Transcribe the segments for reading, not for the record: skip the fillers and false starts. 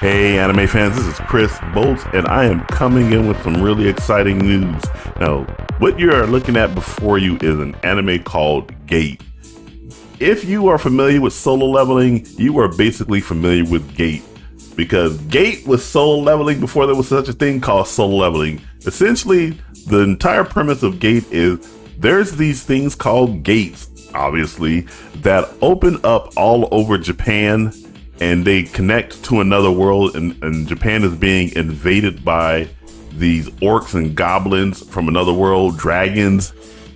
Hey anime fans, this is Chris Bolts and I am coming in with some really exciting news. Now, what you are looking at before you is an anime called Gate. If you are familiar with solo leveling, you are basically familiar with Gate, because Gate was solo leveling before there was such a thing called solo leveling. Essentially, the entire premise of Gate is there's these things called gates, obviously, that open up all over Japan, and they connect to another world, and Japan is being invaded by these orcs and goblins from another world, dragons,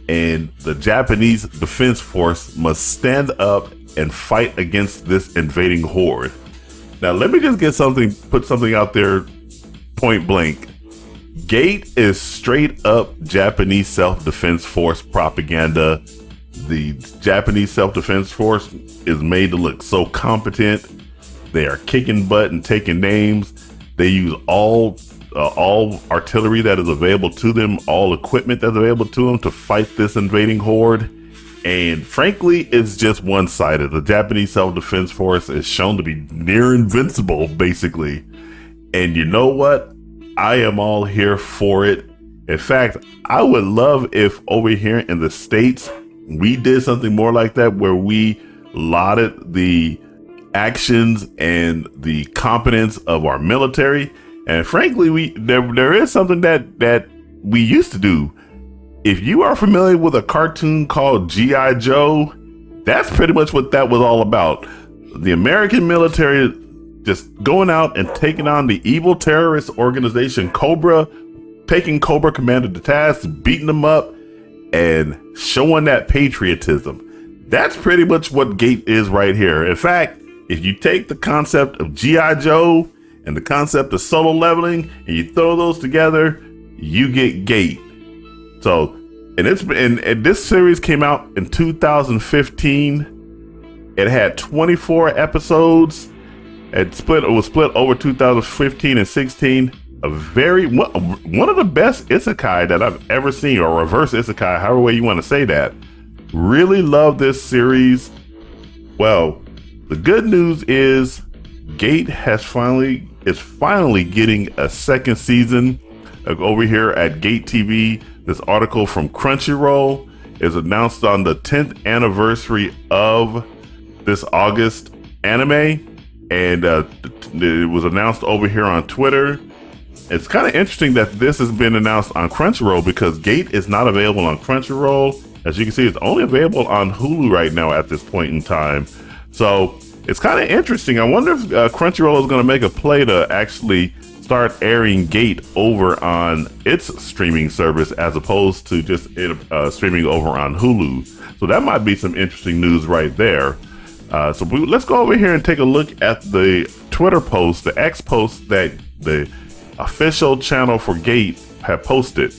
and the Japanese defense force must stand up and fight against this invading horde. Now, let me just put something out there point blank. Gate is straight up Japanese self-defense force propaganda. The Japanese self-defense force is made to look so competent. They are kicking butt and taking names. They use all artillery that is available to them, all equipment that's available to them to fight this invading horde. And frankly, it's just one-sided. The Japanese self-defense force is shown to be near invincible, basically. And you know what? I am all here for it. In fact, I would love if over here in the States, we did something more like that, where we lauded the actions and the competence of our military. And frankly, there is something that we used to do. If you are familiar with a cartoon called G.I. Joe, that's pretty much what that was all about. The American military just going out and taking on the evil terrorist organization Cobra, taking Cobra Commander to task, beating them up, and showing that patriotism. That's pretty much what Gate is right here. In fact, if you take the concept of G.I. Joe and the concept of solo leveling and you throw those together, you get Gate. So, and this series came out in 2015. It had 24 episodes. It was split over 2015 and 16. One of the best isekai that I've ever seen, or reverse isekai, however way you want to say that. Really love this series. Well, the good news is Gate is finally getting a second season. Over here at Gate TV, this article from Crunchyroll is announced on the 10th anniversary of this August anime, and it was announced over here on Twitter. It's kind of interesting that this has been announced on Crunchyroll, because Gate is not available on Crunchyroll. As you can see, it's only available on Hulu right now at this point in time. So it's kind of interesting. I wonder if Crunchyroll is going to make a play to actually start airing Gate over on its streaming service, as opposed to just streaming over on Hulu. So that might be some interesting news right there. So let's go over here and take a look at the Twitter post, the X post that the official channel for Gate have posted.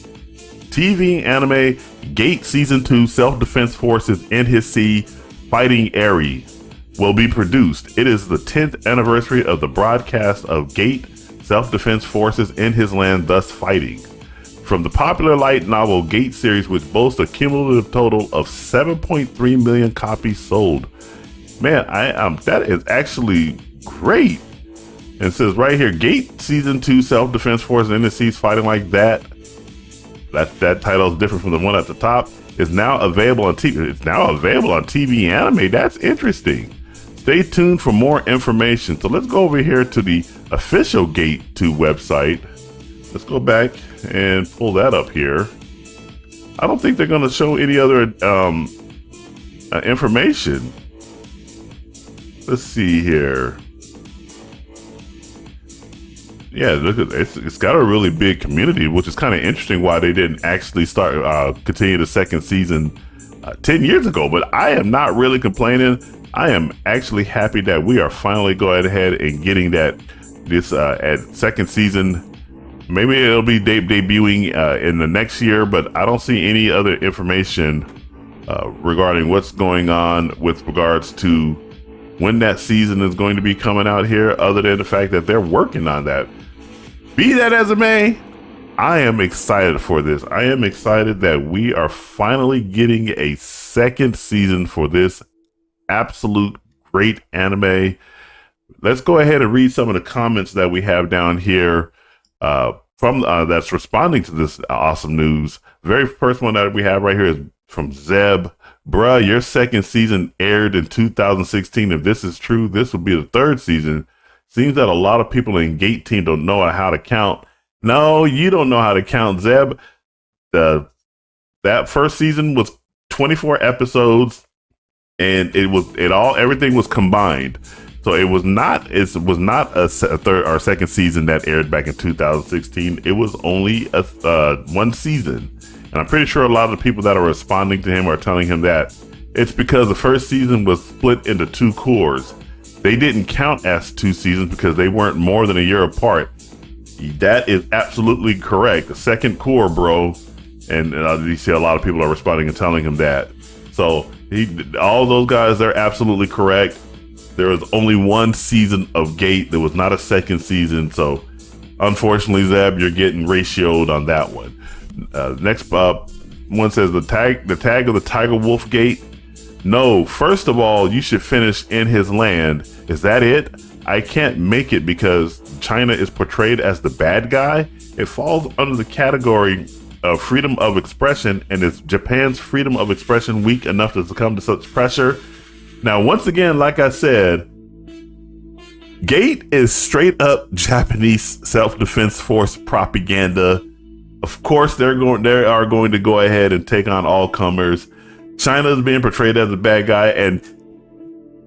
TV anime Gate Season 2 Self-Defense Forces in his Sea Fighting Eri will be produced. It is the 10th anniversary of the broadcast of Gate Self-Defense Forces in his land, thus fighting. From the popular light novel Gate series, which boasts a cumulative total of 7.3 million copies sold. Man, that is actually great. And it says right here, Gate Season 2 Self-Defense Forces in the Seas Fighting Like That. That title is different from the one at the top. Is now available on TV. It's now available on TV anime. That's interesting. Stay tuned for more information. So let's go over here to the official Gate 2 website. Let's go back and pull that up here. I don't think they're going to show any other information. Let's see here. Yeah, look, it's got a really big community, which is kind of interesting why they didn't actually continue the second season 10 years ago. But I am not really complaining. I am actually happy that we are finally going ahead and getting this at second season. Maybe it'll be debuting in the next year, but I don't see any other information regarding what's going on with regards to when that season is going to be coming out here, other than the fact that they're working on that. Be that as it may, I am excited for this. I am excited that we are finally getting a second season for this absolute great anime. let's go ahead and read some of the comments that we have down here from that's responding to this awesome news. The very first one that we have right here is from Zeb. Bruh, your second season aired in 2016. If this is true, this will be the third season. Seems that a lot of people in Gate Team don't know how to count. No, you don't know how to count, Zeb. That first season was 24 episodes, and everything was combined. So it was not a third or second season that aired back in 2016. It was only one season. And I'm pretty sure a lot of the people that are responding to him are telling him that it's because the first season was split into two cores. They didn't count as two seasons because they weren't more than a year apart. That is absolutely correct. The second core, bro. And you see a lot of people are responding and telling him that. So all those guys, they're absolutely correct. There was only one season of Gate. There was not a second season. So unfortunately, Zeb, you're getting ratioed on that one. Next one says the tag of the Tiger Wolf Gate. No, first of all, you should finish In His Land. Is that it? I can't make it because China is portrayed as the bad guy. It falls under the category of freedom of expression, and is Japan's freedom of expression weak enough to succumb to such pressure? Now, once again, like I said, Gate is straight up Japanese self-defense force propaganda. Of course, they are going to go ahead and take on all comers. China is being portrayed as the bad guy, and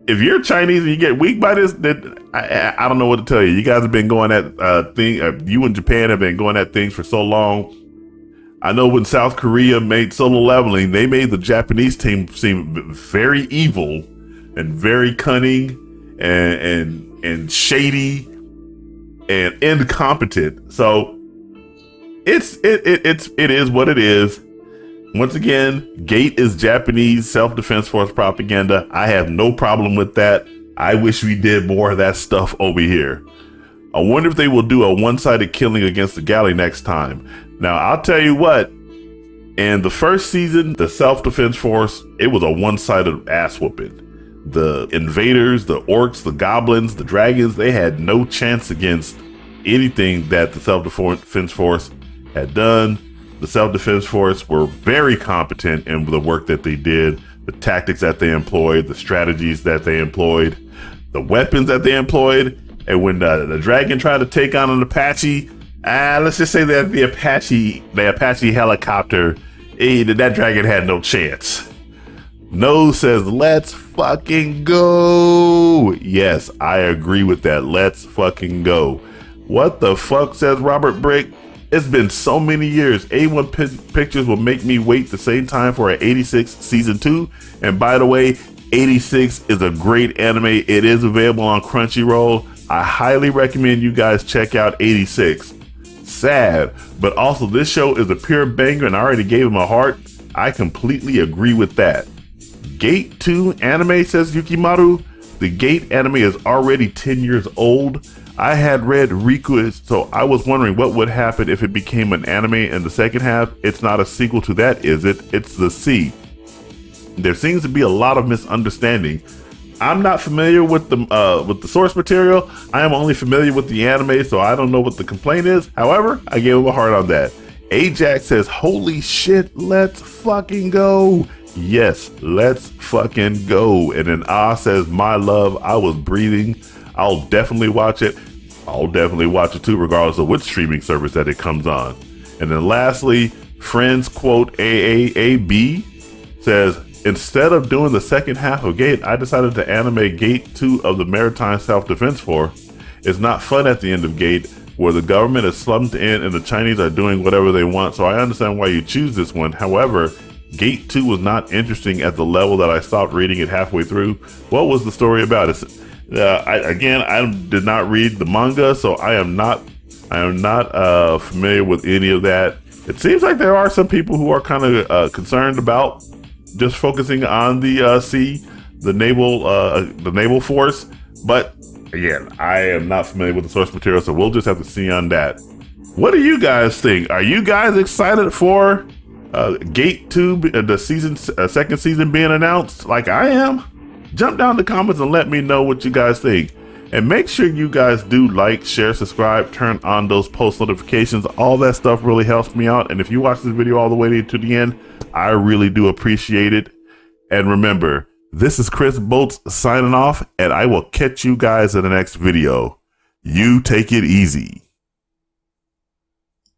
if you're Chinese and you get weak by this, then I don't know what to tell you. You guys have been going at you and Japan have been going at things for so long. I know when South Korea made Solo Leveling, they made the Japanese team seem very evil and very cunning and shady and incompetent. So it is what it is. Once again, Gate is Japanese self-defense force propaganda. I have no problem with that. I wish we did more of that stuff over here. I wonder if they will do a one-sided killing against the galley next time. Now, I'll tell you what, in the first season, the self-defense force, it was a one-sided ass whooping. The invaders, the orcs, the goblins, the dragons, they had no chance against anything that the self-defense force had done. The self-defense force were very competent in the work that they did, the tactics that they employed, the strategies that they employed, the weapons that they employed. And when the dragon tried to take on an Apache, let's just say that the Apache helicopter, that dragon had no chance. No says, let's fucking go. Yes, I agree with that. Let's fucking go. What the fuck, says Robert Brick? It's been so many years. A1 Pictures will make me wait the same time for an 86 season 2. And by the way, 86 is a great anime. It is available on Crunchyroll. I highly recommend you guys check out 86. Sad, but also this show is a pure banger and I already gave him a heart. I completely agree with that. Gate 2 anime, says Yukimaru. The Gate anime is already 10 years old. I had read Riku, so I was wondering what would happen if it became an anime in the second half. It's not a sequel to that, is it? It's the C. There seems to be a lot of misunderstanding. I'm not familiar with the source material. I am only familiar with the anime, so I don't know what the complaint is. However, I gave him a heart on that. Ajax says, holy shit, let's fucking go. Yes, let's fucking go. And then says, my love, I was breathing. I'll definitely watch it. I'll definitely watch it too, regardless of which streaming service that it comes on. And then lastly, Friends quote AAAB says, instead of doing the second half of Gate, I decided to animate Gate 2 of the Maritime Self-Defense Force. It's not fun at the end of Gate, where the government is slumped in and the Chinese are doing whatever they want, so I understand why you choose this one. However, Gate 2 was not interesting at the level that I stopped reading it halfway through. What was the story about? I did not read the manga, so I am not familiar with any of that. It seems like there are some people who are kind of concerned about just focusing on the sea, the naval force. But again, I am not familiar with the source material, so we'll just have to see on that. What do you guys think? Are you guys excited for Gate 2, the second season being announced like I am? Jump down in the comments and let me know what you guys think. And make sure you guys do like, share, subscribe, turn on those post notifications. All that stuff really helps me out. And if you watch this video all the way to the end, I really do appreciate it. And remember, this is Chris Bolts signing off, and I will catch you guys in the next video. You take it easy.